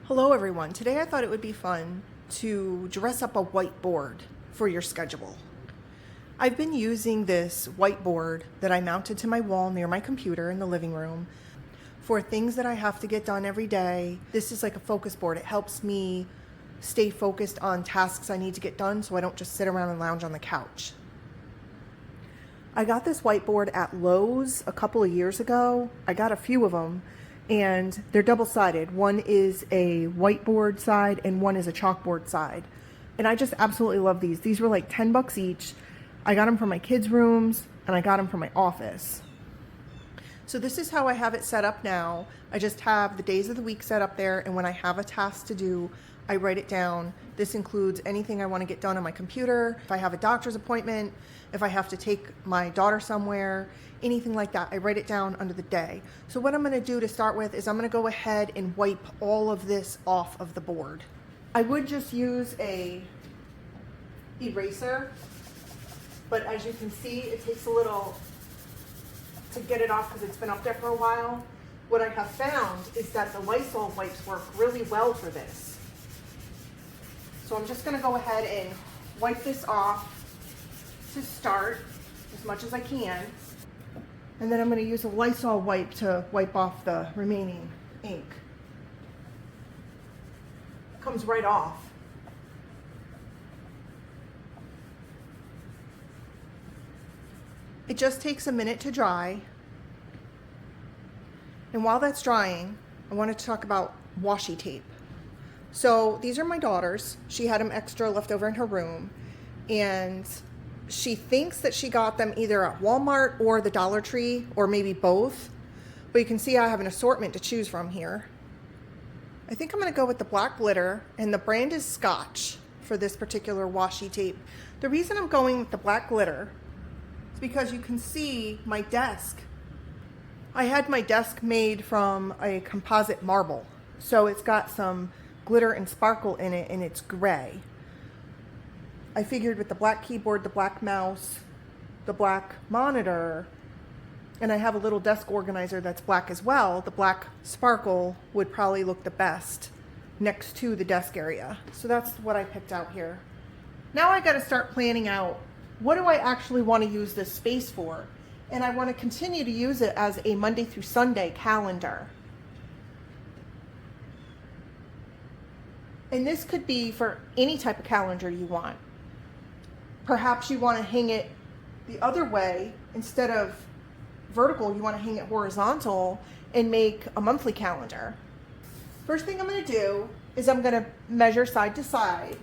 Hello everyone. Today I thought it would be fun to dress up a whiteboard for your schedule. I've been using this whiteboard that I mounted to my wall near my computer in the living room for things that I have to get done every day. This is like a focus board. It helps me stay focused on tasks I need to get done so I don't just sit around and lounge on the couch. I got this whiteboard at Lowe's a couple of years ago. I got a few of them. And they're double-sided. One is a whiteboard side and one is a chalkboard side. And I just absolutely love these. These were like 10 bucks each. I got them for my kids' rooms and I got them for my office. So this is how I have it set up now. I just have the days of the week set up there, and when I have a task to do, I write it down. This includes anything I want to get done on my computer, if I have a doctor's appointment, if I have to take my daughter somewhere, anything like that. I write it down under the day. So what I'm going to do to start with is I'm going to go ahead and wipe all of this off of the board. I would just use a eraser, but as you can see, it takes a little to get it off because it's been up there for a while. What I have found is that the Lysol wipes work really well for this. So I'm just going to go ahead and wipe this off to start as much as I can. And then I'm going to use a Lysol wipe to wipe off the remaining ink. It comes right off. It just takes a minute to dry. And while that's drying, I wanted to talk about washi tape. So these are my daughter's. She had them extra left over in her room. And she thinks that she got them either at Walmart or the Dollar Tree, or maybe both. But you can see I have an assortment to choose from here. I think I'm going to go with the black glitter, and the brand is Scotch for this particular washi tape. The reason I'm going with the black glitter is because you can see my desk. I had my desk made from a composite marble. So it's got some glitter and sparkle in it, and it's gray. I figured with the black keyboard, the black mouse, the black monitor, and I have a little desk organizer that's black as well, the black sparkle would probably look the best next to the desk area. So that's what I picked out here. Now I got to start planning out, what do I actually want to use this space for? And I want to continue to use it as a Monday through Sunday calendar. And this could be for any type of calendar you want. Perhaps you want to hang it the other way. Instead of vertical, you want to hang it horizontal and make a monthly calendar. First thing I'm going to do is I'm going to measure side to side.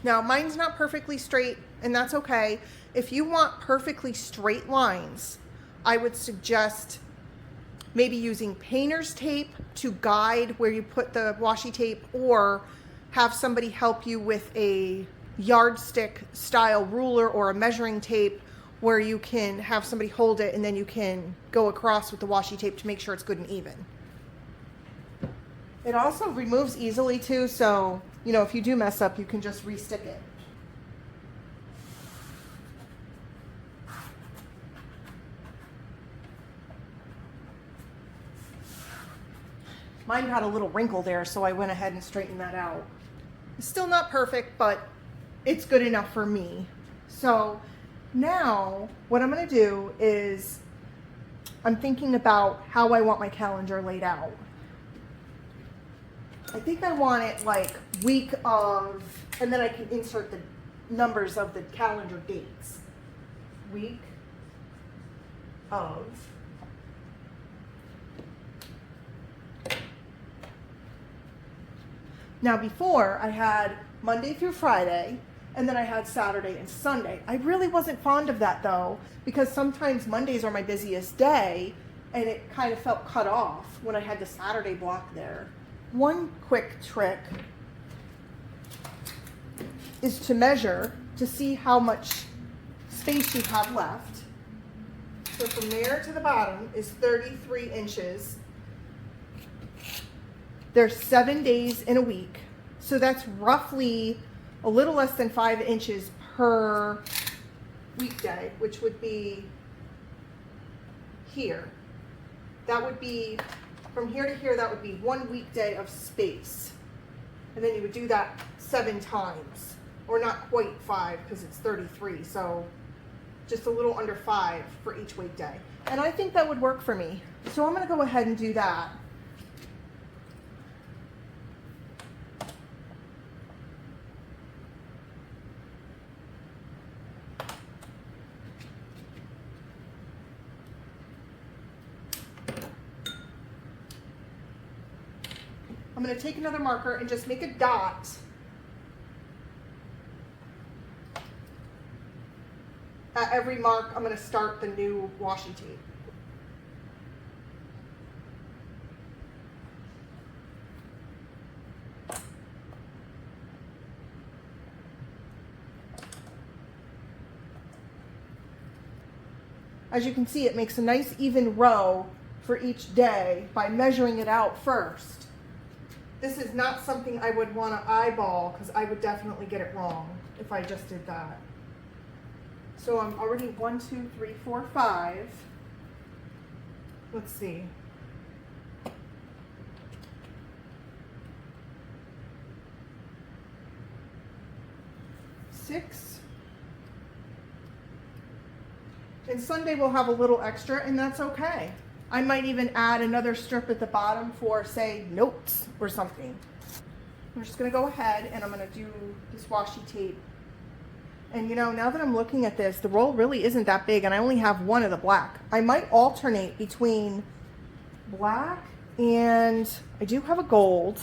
Now, mine's not perfectly straight, and that's okay. If you want perfectly straight lines, I would suggest maybe using painter's tape to guide where you put the washi tape, or have somebody help you with a yardstick style ruler or a measuring tape where you can have somebody hold it and then you can go across with the washi tape to make sure it's good and even. It also removes easily too, so you know, if you do mess up, you can just re-stick it. Mine got a little wrinkle there, so I went ahead and straightened that out. It's still not perfect, but it's good enough for me. So now what I'm going to do is I'm thinking about how I want my calendar laid out. I think I want it like week of, and then I can insert the numbers of the calendar dates. Week of. Now before I had Monday through Friday, and then I had Saturday and Sunday. I really wasn't fond of that though, because sometimes Mondays are my busiest day, and it kind of felt cut off when I had the Saturday block there. One quick trick is to measure to see how much space you have left. So from there to the bottom is 33 inches. There's 7 days in a week. So that's roughly a little less than 5 inches per weekday, which would be here. That would be, from here to here, that would be 1 weekday of space. And then you would do that 7 times, or not quite 5 because it's 33. So just a little under 5 for each weekday. And I think that would work for me. So I'm gonna go ahead and do that. I'm going to take another marker and just make a dot at every mark. I'm going to start the new washi tape. As you can see, it makes a nice even row for each day by measuring it out first. This is not something I would want to eyeball because I would definitely get it wrong if I just did that. So I'm already 1, 2, 3, 4, 5. Let's see. 6. And Sunday we'll have a little extra, and that's okay. I might even add another strip at the bottom for, say, notes or something. I'm just gonna go ahead and I'm gonna do this washi tape. And you know, now that I'm looking at this, the roll really isn't that big and I only have one of the black. I might alternate between black and I do have a gold,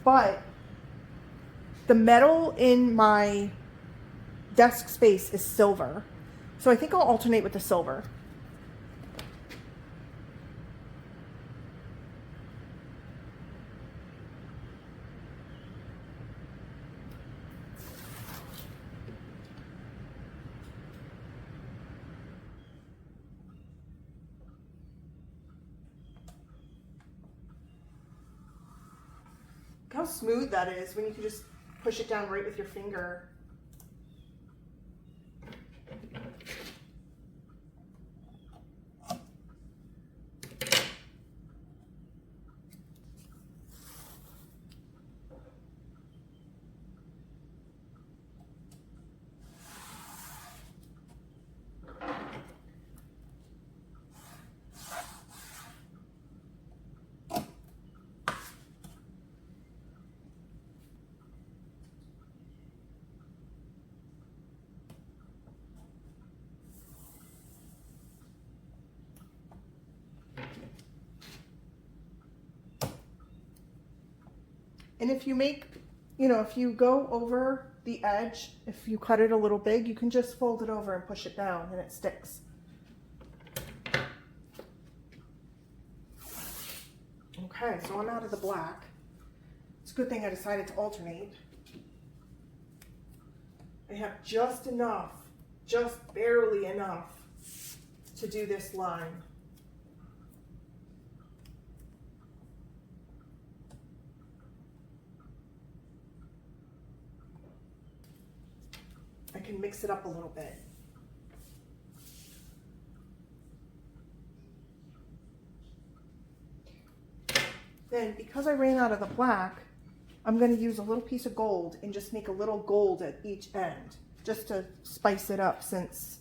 but the metal in my desk space is silver. So I think I'll alternate with the silver. Look how smooth that is when you can just push it down right with your finger. And if you make, you know, if you go over the edge, if you cut it a little big, you can just fold it over and push it down and it sticks. Okay, so I'm out of the black. It's a good thing I decided to alternate. I have just enough, just barely enough to do this line. I can mix it up a little bit. Then, because I ran out of the black, I'm going to use a little piece of gold and just make a little gold at each end, just to spice it up since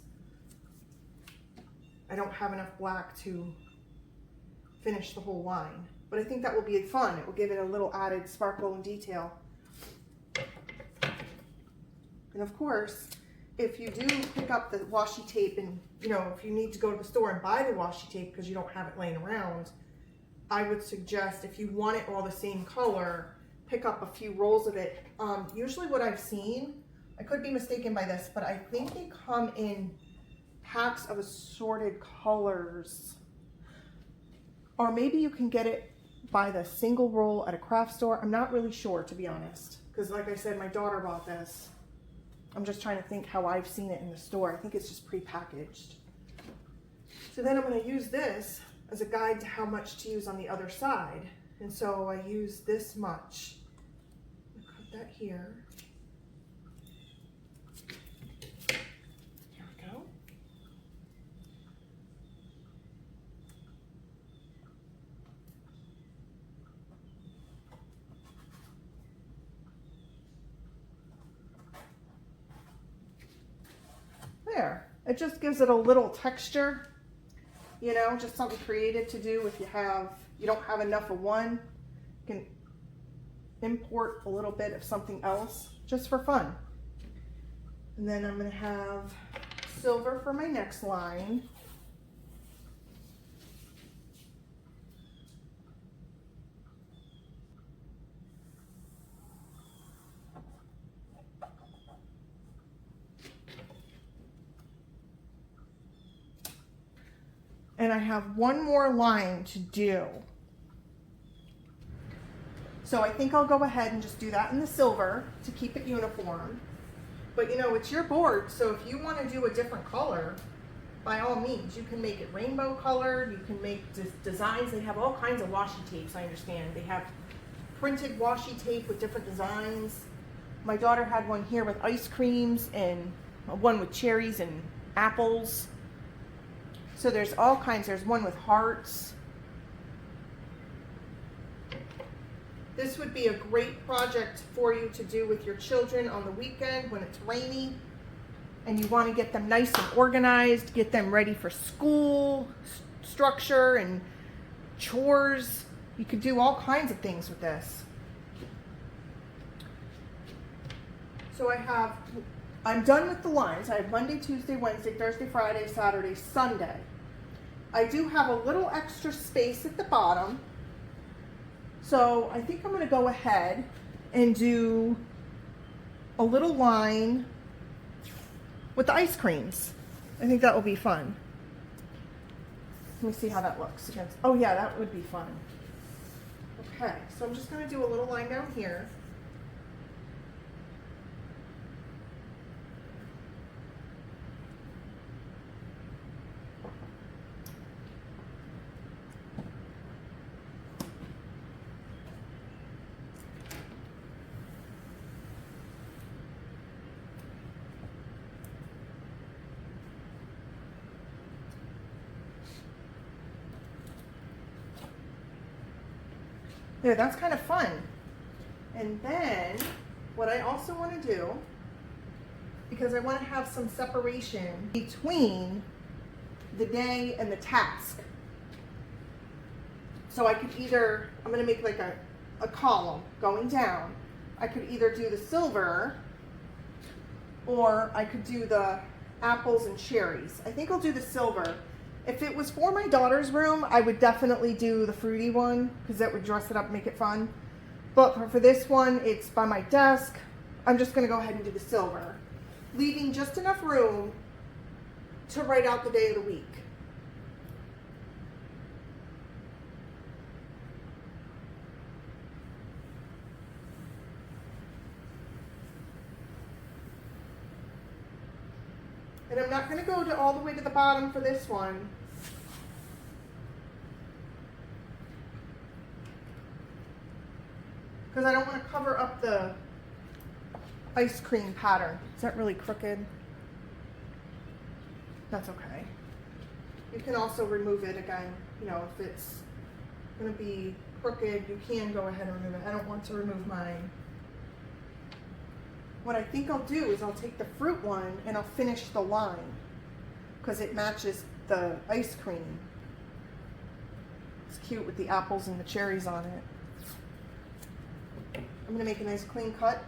I don't have enough black to finish the whole line. But I think that will be fun. It will give it a little added sparkle and detail. And of course, if you do pick up the washi tape and, you know, if you need to go to the store and buy the washi tape because you don't have it laying around, I would suggest if you want it all the same color, pick up a few rolls of it. Usually what I've seen, I could be mistaken by this, but I think they come in packs of assorted colors. Or maybe you can get it by the single roll at a craft store. I'm not really sure, to be honest, because like I said, my daughter bought this. I'm just trying to think how I've seen it in the store. I think it's just pre-packaged. So then I'm going to use this as a guide to how much to use on the other side. And so I use this much. Cut that here. Here we go. There. It just gives it a little texture. You know, just something creative to do if you don't have enough of one. You can import a little bit of something else just for fun. And then I'm going to have silver for my next line. And I have one more line to do. So I think I'll go ahead and just do that in the silver to keep it uniform. But you know, it's your board, so if you want to do a different color, by all means, you can make it rainbow colored, you can make designs. They have all kinds of washi tapes, I understand. They have printed washi tape with different designs. My daughter had one here with ice creams and one with cherries and apples. So there's all kinds. There's one with hearts. This would be a great project for you to do with your children on the weekend when it's rainy and you want to get them nice and organized, get them ready for school structure and chores. You could do all kinds of things with this. So I'm done with the lines. I have Monday, Tuesday, Wednesday, Thursday, Friday, Saturday, Sunday. I do have a little extra space at the bottom. So I think I'm going to go ahead and do a little line with the ice creams. I think that will be fun. Let me see how that looks against. Oh yeah, that would be fun. Okay, so I'm just going to do a little line down here. There, that's kind of fun. And then what I also want to do, because I want to have some separation between the day and the task. So I could either, I'm going to make like a column going down. I could either do the silver or I could do the apples and cherries. I think I'll do the silver. If it was for my daughter's room, I would definitely do the fruity one because that would dress it up and make it fun. But for this one, it's by my desk. I'm just going to go ahead and do the silver, leaving just enough room to write out the day of the week. And I'm not going to go all the way to the bottom for this one. Because I don't want to cover up the ice cream pattern. Is that really crooked? That's okay. You can also remove it again. You know, if it's going to be crooked, you can go ahead and remove it. I don't want to remove mine. What I think I'll do is I'll take the fruit one and I'll finish the line because it matches the ice cream. It's cute with the apples and the cherries on it. I'm going to make a nice clean cut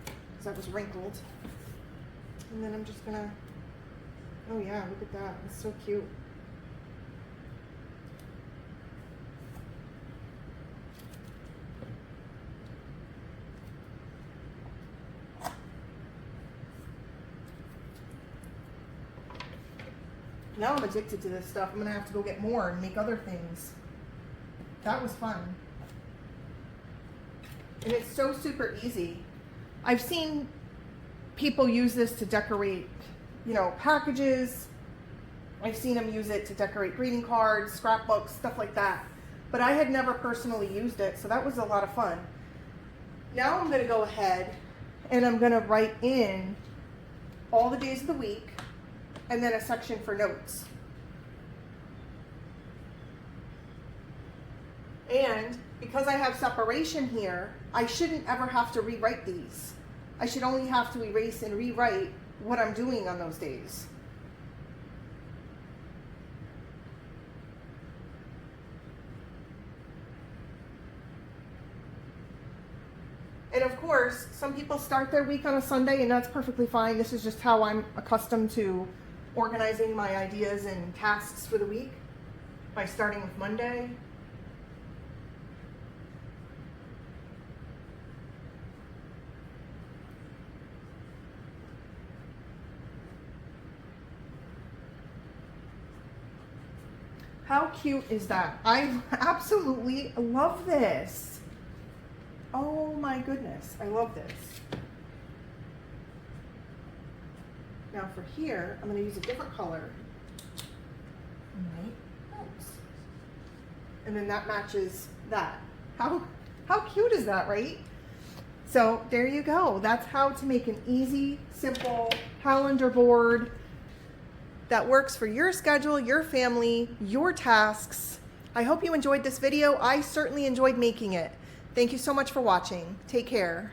because that was wrinkled. And then I'm just going to, oh yeah, look at that. It's so cute. Now I'm addicted to this stuff. I'm going to have to go get more and make other things. That was fun. And it's so super easy. I've seen people use this to decorate, packages. I've seen them use it to decorate greeting cards, scrapbooks, stuff like that. But I had never personally used it, so that was a lot of fun. Now I'm going to go ahead and I'm going to write in all the days of the week and then a section for notes. And because I have separation here, I shouldn't ever have to rewrite these. I should only have to erase and rewrite what I'm doing on those days. And of course, some people start their week on a Sunday, and that's perfectly fine. This is just how I'm accustomed to organizing my ideas and tasks for the week, by starting with Monday. How cute is that? I absolutely love this. Oh my goodness, I love this. Now for here, I'm going to use a different color. And then that matches that. How cute is that, right? So there you go. That's how to make an easy, simple calendar board that works for your schedule, your family, your tasks. I hope you enjoyed this video. I certainly enjoyed making it. Thank you so much for watching. Take care.